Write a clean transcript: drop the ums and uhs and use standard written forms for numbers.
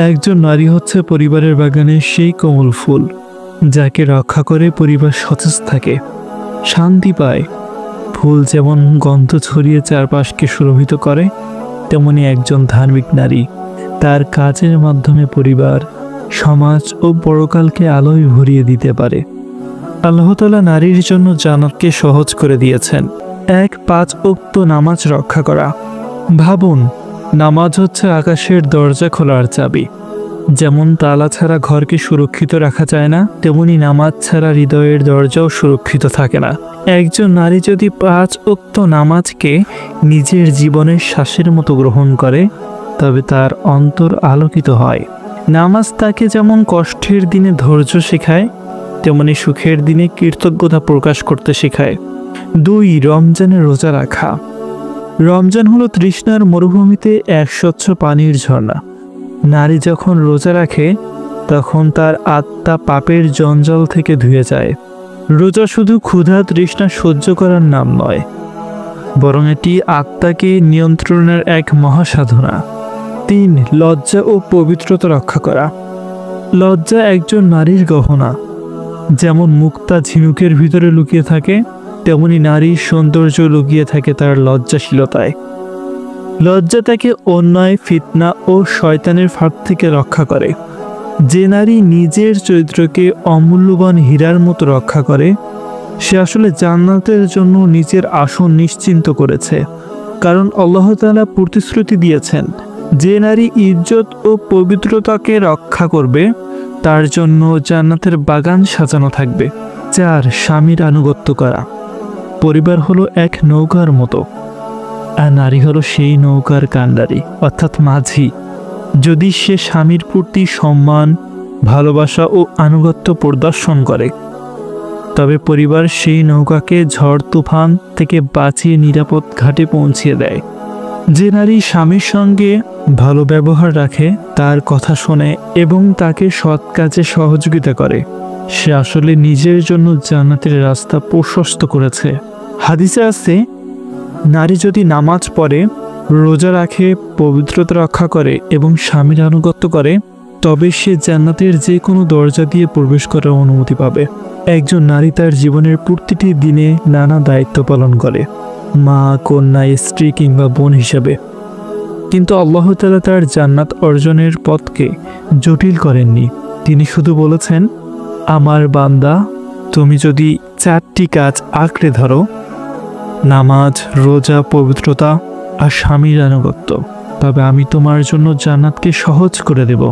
একজন নারী হচ্ছে পরিবারের বাগানের সেই কোমল ফুল, যাকে রক্ষা করে পরিবার সতেজ থাকে, শান্তি পায়। ফুল যেমন গন্ধ ছড়িয়ে চারপাশকে সুরভিত করে, তেমনি একজন ধার্মিক নারী তার কাজের মাধ্যমে পরিবার, সমাজ ও পরকালকে আলোয় ভরিয়ে দিতে পারে। আল্লাহ তাআলা নারীর জন্য জান্নাতকে সহজ করে দিয়েছেন। 5 ওয়াক্ত নামাজ রক্ষা করা। ভাবুন, নামাজ হচ্ছে আকাশের দরজা খোলার চাবি। যেমন তালা ছাড়া ঘরকে সুরক্ষিত রাখা যায় না, তেমনি নামাজ ছাড়া হৃদয়ের দরজাও সুরক্ষিত থাকে না। একজন নারী যদি 5 ওয়াক্ত নামাজকে নিজের জীবনের শ্বাসের মতো গ্রহণ করে, তবে তার অন্তর আলোকিত হয়। নামাজ তাকে যেমন কষ্টের দিনে ধৈর্য শেখায়, তেমনি সুখের দিনে কৃতজ্ঞতা প্রকাশ করতে শেখায়। 2. রমজানে রোজা রাখা। রমজান হলো তৃষ্ণার মরুভূমিতে এক স্বচ্ছ পানির ঝর্ণা। নারী যখন রোজা রাখে, তখন তার আত্মা পাপের জঞ্জাল থেকে ধুয়ে যায়। রোজা শুধু ক্ষুধা তৃষ্ণা সহ্য করার নাম নয়, বরং এটি আত্মাকে নিয়ন্ত্রণের এক মহাসাধনা। 3. লজ্জা ও পবিত্রতা রক্ষা করা। লজ্জা একজন নারীর গহনা। যেমন মুক্তা ঝিনুকের ভিতরে লুকিয়ে থাকে, তেমনি নারীর সৌন্দর্য লুকিয়ে থাকে তার লজ্জাশীলতায়। লজ্জা তাকে অন্যায়, ফিতনা ও শয়তানের ফাঁদ থেকে রক্ষা করে। যে নারী নিজের চরিত্রকে অমূল্যবান হীরার মতো রক্ষা করে, সে আসলে জান্নাতের জন্য নিজের আসন নিশ্চিন্ত করেছে। কারণ আল্লাহ তাআলা প্রতিশ্রুতি দিয়েছেন, যে নারী ইজ্জত ও পবিত্রতাকে রক্ষা করবে, তার জন্য জান্নাতের বাগান সাজানো থাকবে। 4. স্বামীর আনুগত্য করা। পরিবার হলো এক নৌকার মতো, আর নারী হলো সেই নৌকার কান্ডারি, অর্থাৎ মাঝি। যদি সে স্বামীর প্রতি সম্মান, ভালোবাসা ও আনুগত্য প্রদর্শন করে, তবে পরিবার সেই নৌকাকে ঝড় তুফান থেকে বাঁচিয়ে নিরাপদ ঘাটে পৌঁছিয়ে দেয়। যে নারী স্বামীর সঙ্গে ভালো ব্যবহার রাখে, তার কথা শোনে এবং তাকে সৎ কাজে সহযোগিতা করে, সে আসলে নিজের জন্য জান্নাতের রাস্তা প্রশস্ত করেছে। হাদিসে আছে, নারী যদি নামাজ পড়ে, রোজা রাখে, পবিত্রতা রক্ষা করে এবং স্বামীর আনুগত্য করে, তবে সে জান্নাতের যে কোনো দরজা দিয়ে প্রবেশ করার অনুমতি পাবে। একজন নারী তার জীবনের প্রতিটি দিনে নানা দায়িত্ব পালন করে, মা, কন্যা, স্ত্রী কিংবা বোন হিসেবে। কিন্তু আল্লাহ তাআলা তার জান্নাত অর্জনের পথকে জটিল করেননি। তিনি শুধু বলেছেন, আমার বান্দা, তুমি যদি 4টি কাজ আঁকড়ে ধরো, নামাজ, রোজা, পবিত্রতা আর স্বামীর আনুগত্য, তবে আমি তোমার জন্য জান্নাতকে সহজ করে দেব।